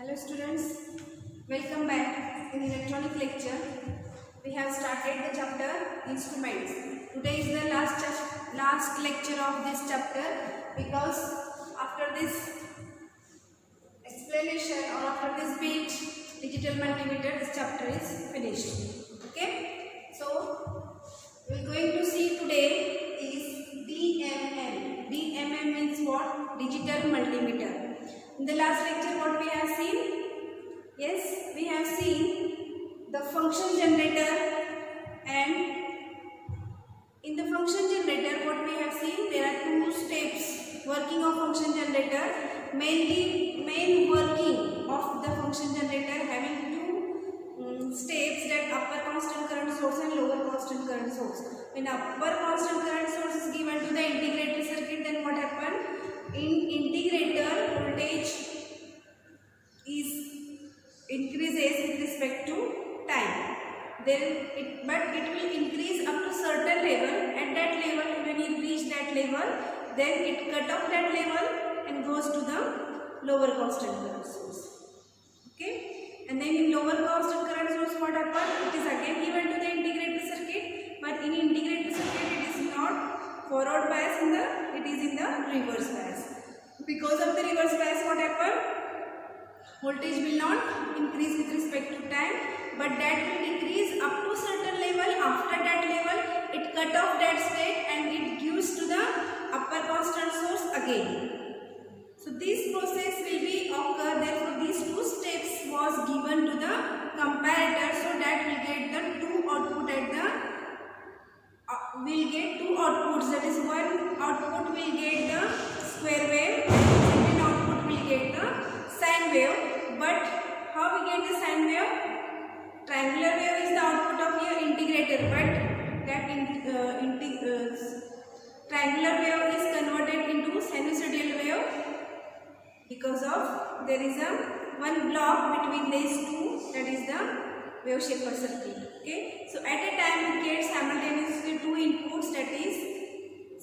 Hello students, welcome back in electronic lecture. We have started the chapter instruments. Today is the last lecture of this chapter because after this explanation or after this bit digital multimeter, this chapter is finished. Okay, so we are going to see today is DMM. DMM means what? Digital multimeter. In the last lecture what we have seen? Yes, we have seen the function generator, and in the function generator what we have seen, there are two steps working of function generator. Main working of the function generator having two steps, that upper constant current source and lower constant current source. When upper constant current source is given to the integrated circuit, then what happens? In integrator voltage is increases with respect to time. Then it will increase up to certain level. At that level, when it reach that level, then it cut off that level and goes to the lower constant current source. Okay, and then in lower constant current source what happens? It is again given to the integrated circuit, but in integrated circuit it is not forward bias, it is in the reverse bias. Because of the reverse bias, what happens? Voltage will not increase with respect to time, but that will increase up to certain level. After that level, it cut off that state and it gives to the upper constant source again. So this process will be occur. Therefore, these two steps was given to the comparator, so that will get the two output at the will get two outputs. That is, one output will get the square wave, and second output will get the sine wave. But how we get the sine wave? Triangular wave is the output of your integrator, but that triangular wave is converted into sinusoidal wave because of there is a one block between these two, that is the wave shaper circuit. Okay, so at a time we get simultaneously two inputs, that is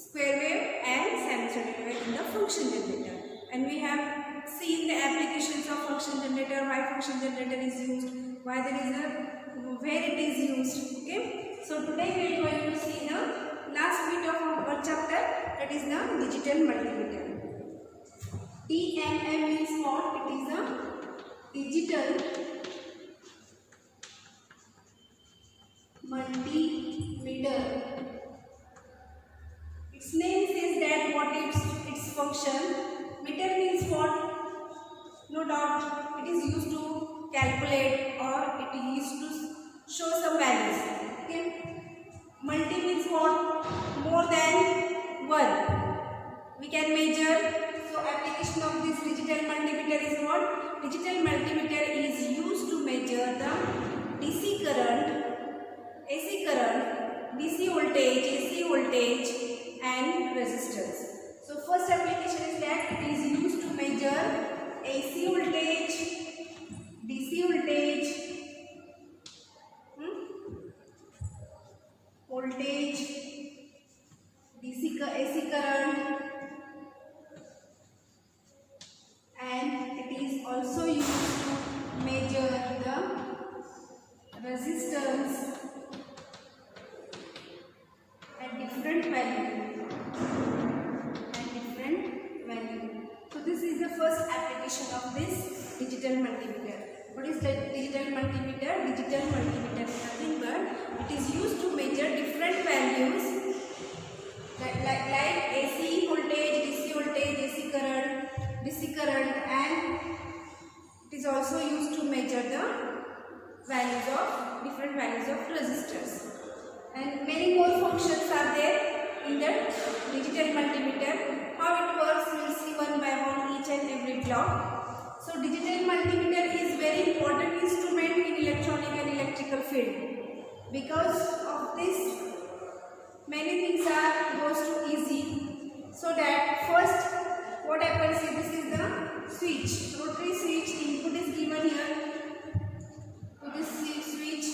square wave and sinusoidal wave in the function generator. And we have seen the applications of function generator, why function generator is used, why there is where it is used. Okay, so today we are going to see the last bit of our chapter, that is the digital multimeter. DMM means what? It is a digital multimeter. Its name says that what is its function. Meter means what? No doubt it is used to calculate or it is used to show some values. Okay. Multi means what? More than one. We can measure. So application of this digital multimeter is what? Digital multimeter is used to measure the DC current, AC current, DC voltage, AC voltage and resistance. So first application is that it is used to measure AC voltage, DC voltage, AC current, and it is also used to measure the resistance at different value. So this is the first application of this digital multimeter. What is the digital multimeter? Digital multimeter is nothing but it is used to measure different values like AC voltage, AC current, and it is also used to measure the values of different values of resistors. And many more functions are there in the digital multimeter. How it works, we will see one by one each and every block. So digital multimeter is very important instrument in electronic and electrical field. Because of this, many things are goes to easy. So that first, what happens is this is the switch, rotary switch. Input is given here to this switch.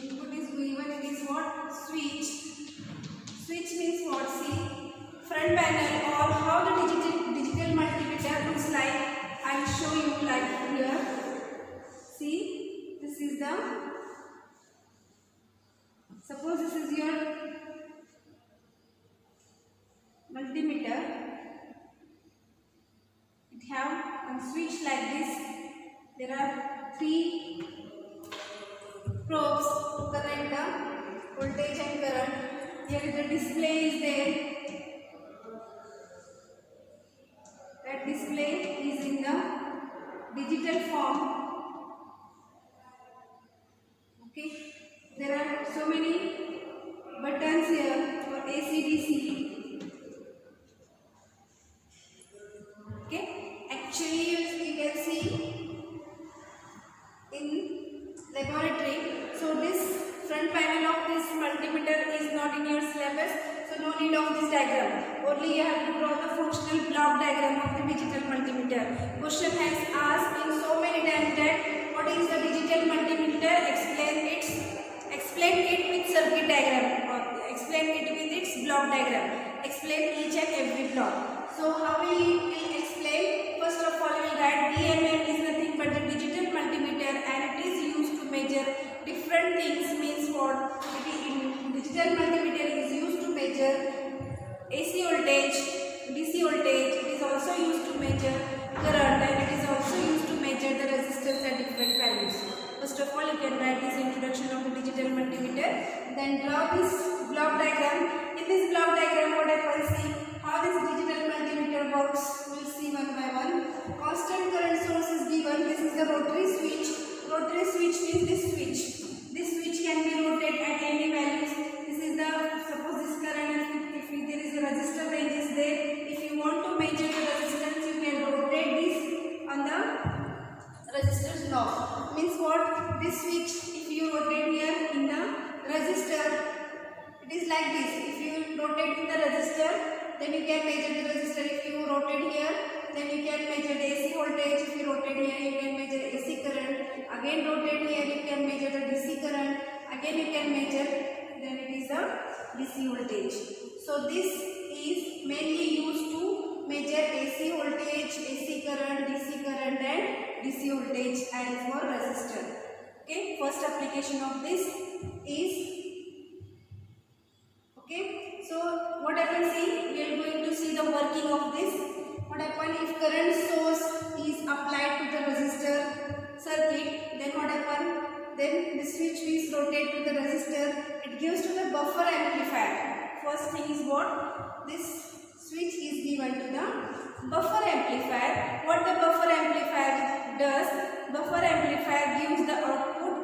Input is given, it is what? Switch. Switch means what? See, front panel or how the digital multimeter looks like, I will show you like here. See, this is the, suppose this is your multimeter. It have a switch like this. There are 3 probes to connect the voltage and current. Here the display is there. That display is in the digital form. Okay. There are so many buttons here for AC DC. Okay. Actually, you can see in laboratory. So this front panel of this multimeter is not in your syllabus, so no need of this diagram. Only you have to draw the functional block diagram of the digital multimeter. Question has asked in so many times that what is the digital multimeter? Explain it with circuit diagram or explain it with its block diagram. Explain each and every block. So how we will explain? First of all, we will write DMM is nothing but the digital multimeter and it is used to measure different things. Means what? Digital multimeter is used to measure AC voltage, DC voltage. It is also used to measure current and it is also used to measure the resistance at different values. First of all, you can write this introduction of the digital multimeter. Then draw this block diagram. In this block diagram, what I will see how this digital multimeter works. We will see one by one. Constant current source is given. This is the rotary switch. Rotary switch means this switch. This switch can be rotated at any values. This is the, suppose this current, if there is a resistor range is there. If you want to measure the resistance, you can rotate this on the resistor's knob. Means what? This switch, if you rotate here in the resistor, it is like this. If you rotate in the resistor, then you can measure the resistor. If you rotate here, then you can measure the AC voltage. If you rotate here, you can measure AC current. Again rotate here, you can measure the DC current. Again you can measure, then it is the DC voltage. So this is mainly used to measure AC voltage, AC current, DC current and DC voltage and for resistor. Okay, first application of this is, okay, so what happens, see, we are going to see the working of this. What happens if current source is applied to the resistor circuit, then what happens? Then the switch is rotated to the resistor. It gives to the buffer amplifier. First thing is what? This switch is given to the buffer amplifier. What the buffer amplifier does? Buffer amplifier gives the output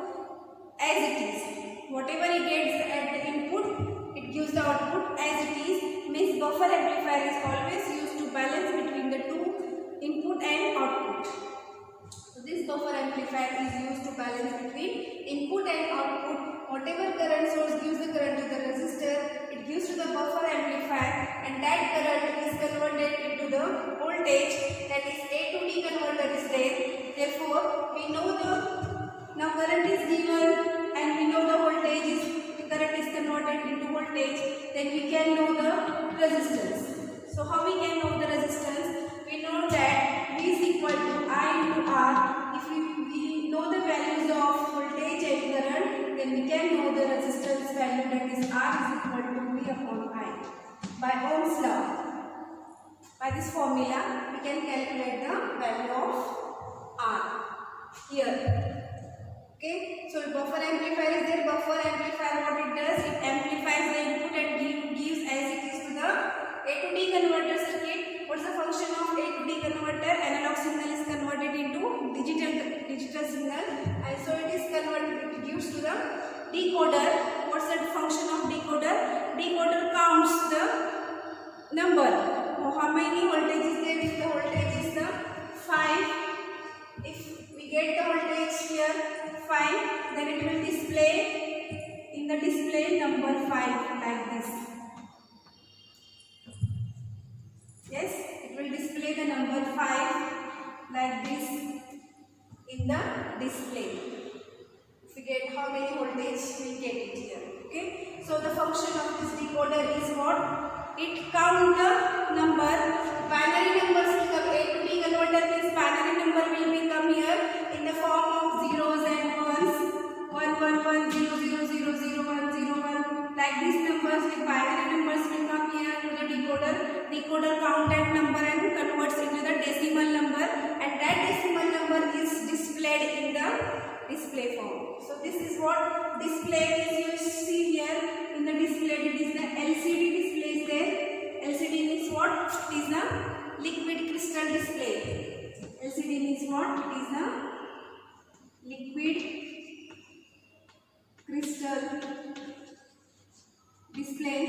as it is. Whatever it gets at the input, it gives the output as it is. Means buffer amplifier is always used to balance between the two input and output. So this buffer amplifier is used to balance between input and output. Whatever current source gives the current to the resistor, it gives to the buffer amplifier and that current is converted into the voltage, that is A to D converter is there. Therefore, we know the, now current is given and we know the voltage is, the current is converted into voltage, then we can know the resistance. So how we can know the resistance? We know that V is equal to I into R. If we know the values of voltage and current, then we can know the resistance value, that is R is equal to V upon I. By Ohm's law, by this formula, we can calculate the value of R here. Okay, so buffer amplifier is there. Buffer amplifier, what it does? It amplifies the input and gives as it is to the A to D converter circuit. What's the function of A to D converter? Analog signal is converted into digital signal, and so it is converted. It gives to the decoder. What's the function of decoder? Decoder counts the number. How many voltage is there? If the voltage is the 5, if we get the voltage here 5, then it will display in the display number 5 like this. Yes, it will display the number 5 like this in the display. If we get how many voltage, we get it here. Okay, so the function of this decoder is what? it count the number. Binary numbers will come. A to D converter means binary number will become here in the form of zeros and ones. 1 1 1 0 0 0 0 1 0 1. Like these numbers with binary numbers will come here to the decoder. Decoder count that number and converts into the decimal number, and that decimal number is displayed in the display form. So this is what display is. You see here in the display, it is the LCD display is there. LCD means what? It is the liquid crystal display. LCD means what? It is the liquid crystal display.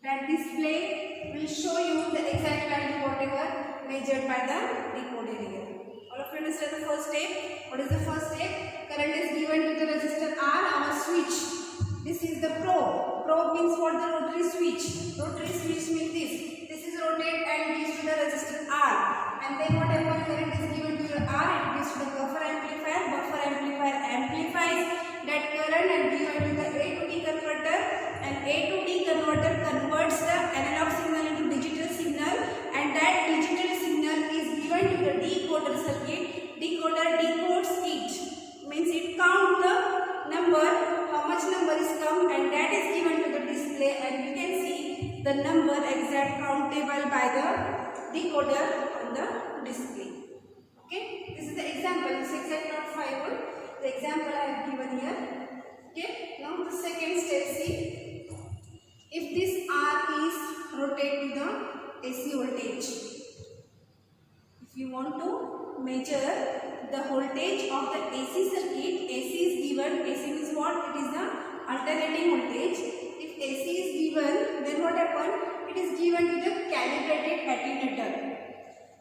That display will show you the exact value whatever measured by the decoder here. All of you understand the first step? What is the first step? Current is given to the resistor R, our switch. This is the probe. Probe means what? The rotary switch. Rotary switch means this. This is rotate and gives to the resistor R. And then whatever current is given to the R, it gives to the buffer amplifier. Buffer amplifier amplifies that current and given to the A to D converter. And A to D converter converts the analog signal into digital signal. And that digital signal is given to the decoder circuit. Decoder decodes it. Means it counts the number, how much number is come, and that is given to the display, and you can see the number exact countable by the decoder on the display. Okay, this is the example. This is exact not 5 volt. The example I have given here. Okay, now the second step, see, if this R is rotate to the AC voltage. If you want to measure the voltage of the AC circuit, AC is given. AC is what? It is the alternating voltage. If AC is given, then what happens? It is given to the calibrated attenuator.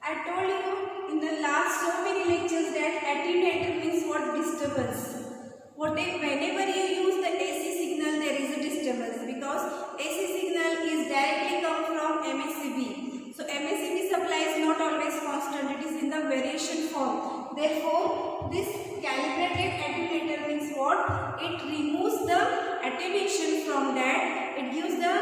I told you in the last so many lectures that attenuator means what? Disturbance. Whenever you use the AC signal, there is a disturbance, because AC signal is directly come from MACB. So MACB supply is not always constant, it is in the variation form. Therefore, this calibrated attenuator means what? It removes the attenuation from that, it gives the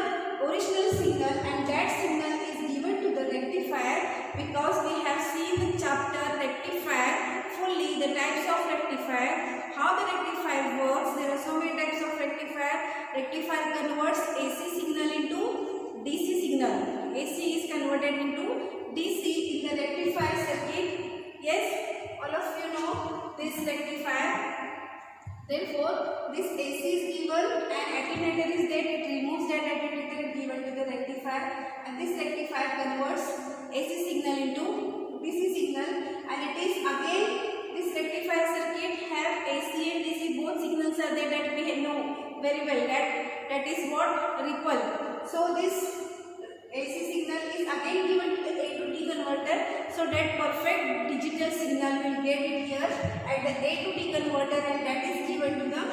original signal, and that signal is given to the rectifier, because we have seen the chapter rectifier fully, the types of rectifier, how the rectifier works. There are so many types of rectifier. Rectifier converts AC signal into DC signal. AC is converted into DC in the rectifier circuit. Yes, all of you know this rectifier. Therefore, this AC is given and attenuator is there. It removes that attenuator given to the rectifier, and this rectifier converts AC signal into DC signal, and it is again this rectifier circuit have AC and DC both signals are there, that we know very well, that is what? Ripple. So this AC signal is again given to the A to D converter, so that perfect digital signal will get it here at the A to D converter, and that is given to the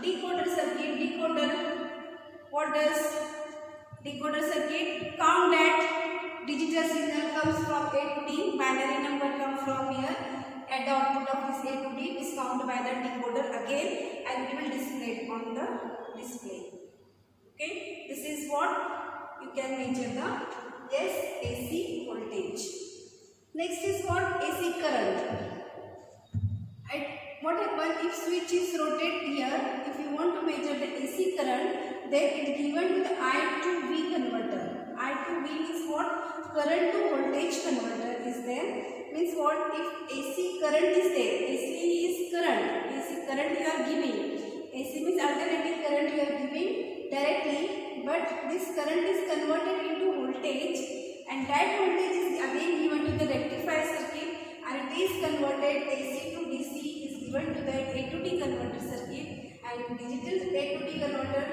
decoder circuit. Decoder, what does decoder circuit? Count that digital signal comes from A to D, binary number comes from here, at the output of this A to D is counted by the decoder again, and we will display it on the display. Okay, this is what you can measure the AC voltage. Next is what? AC current. What happens if switch is rotated here? If you want to measure the AC current, then it is given to the I to V converter. I to V means what? Current to voltage converter is there. Means what? If AC current is there, AC is current. AC current you are giving. AC means alternating current you are giving directly, but this current is converted into voltage, and that voltage is again given to the rectifier circuit, and it is converted AC to DC is given to the A to D converter circuit, and digital A to D converter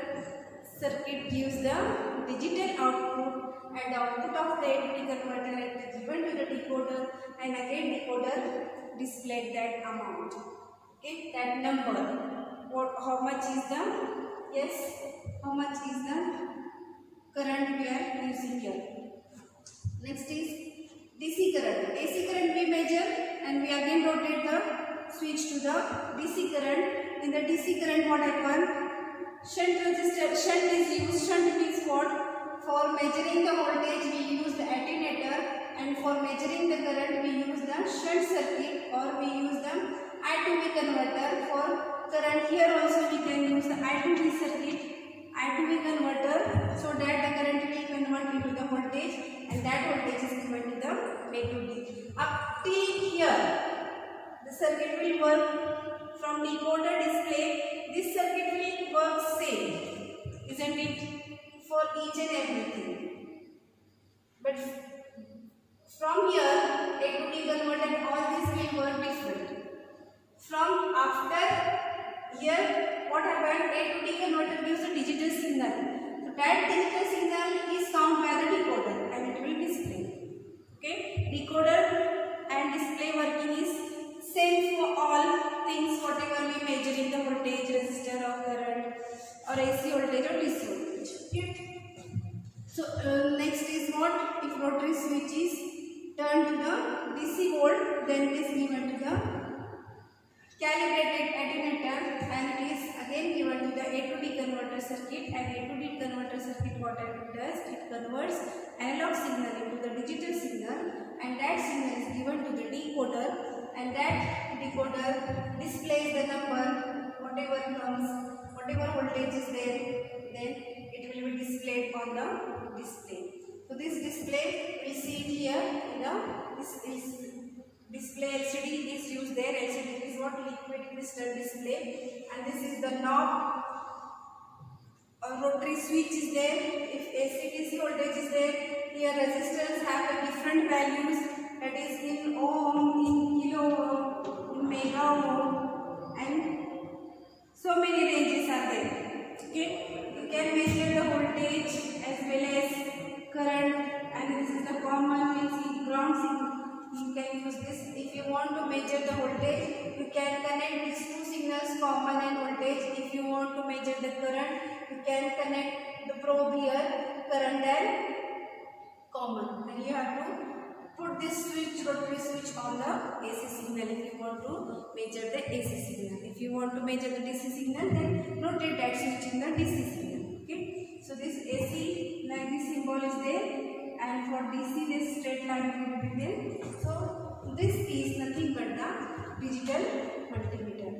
circuit gives the digital output, and the output of the A to D converter is given to the decoder, and again decoder displayed that amount. Okay, that number. How much is the, yes, how much is the current we are using here. Next is DC current. AC current we measure, and we again rotate the switch to the DC current. In the DC current what happens? Shunt resistor, shunt is used. Shunt means what? for measuring the voltage we use the attenuator, and for measuring the current we use the shunt circuit, or we use the I to V converter. For current, here also we can use the I to V circuit, I to V converter, so that the current will convert into the voltage, and that voltage is given to the A to D. Up till here the circuit will work. From decoder display, this circuit will work same, isn't it, for each and everything. But from here A to D converter, all this will work different. From after here, what happened? A to D converter gives a digital signal. So that digital signal is counted by the decoder and it will display. Okay, decoder and display working is same for all things, whatever we measure in the voltage, resistor or current, or AC voltage or DC voltage. Okay. So next is what? If rotary switch is turned to the DC volt, then it is given to the calibrated attenuator, and it is again given to the A to D converter circuit, and A to D converter circuit, what it does, it converts analog signal into the digital signal, and that signal is given to the decoder, and that decoder displays the number, whatever comes, whatever voltage is there, then it will be displayed on the display. So this display, we see it here, this is display LCD is used there. LCD is what? Liquid crystal display, and this is the knob. A rotary switch is there. If AC DC voltage is there, here resistors have a different values, that is in ohm, in kilo ohm, in mega ohm, and so many ranges are there. Okay, you can measure the voltage as well as current, and this is the common, we see ground signal. You can use this. If you want to measure the voltage, you can connect these two signals, common and voltage. If you want to measure the current, you can connect the probe here, current and common. And you have to put this switch, rotary switch, on the AC signal if you want to measure the AC signal. If you want to measure the DC signal, then rotate that switch in the DC signal. Okay. So this AC, like this symbol is there, and for DC this straight line will be there. So this is nothing but the digital multimeter.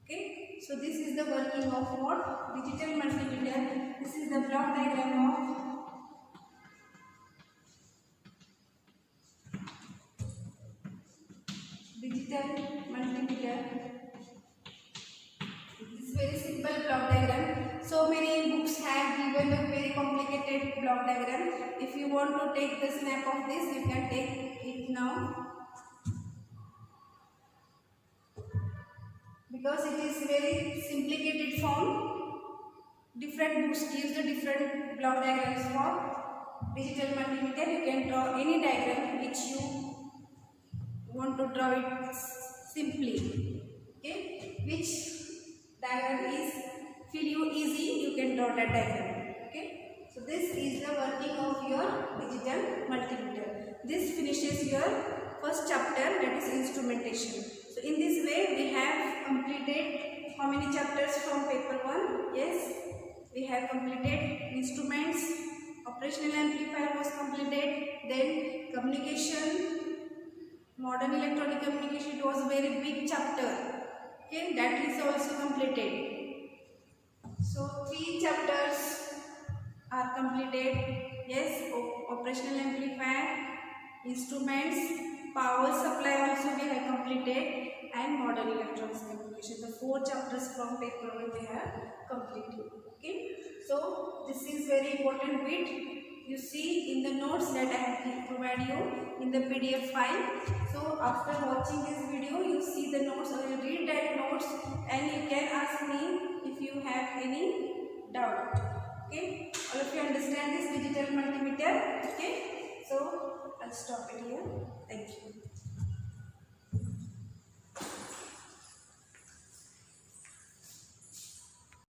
Okay, so this is the working of what? Digital multimeter. This is the block diagram of digital multimeter. This is very simple block diagram. So many books have given a very complicated block diagram. If you want to take the snap of this, you can take it now, because it is very simplified form. Different books gives the different block diagrams for digital multimeter. You can draw any diagram which you want to draw it simply. Okay, which diagram is feel you easy, you can draw that diagram. Okay, so this is the working of your digital multimeter. This finishes your first chapter, that is instrumentation. So in this way we have completed how many chapters from paper 1? Yes, we have completed instruments, operational amplifier was completed, then communication, modern electronic communication, it was a very big chapter. Okay, that is also completed. So 3 chapters are completed. Yes, operational amplifier, instruments, power supply also we have completed, and modern electronics communication. The 4 chapters from paper 1 we have completed. Okay, so this is very important bit. You see in the notes that I have provided you in the PDF file. So after watching this video, you see the notes, or you read that notes, and you can ask me if you have any doubt. Okay, all of you understand this digital multimeter. Okay, so I'll stop it here. Thank you.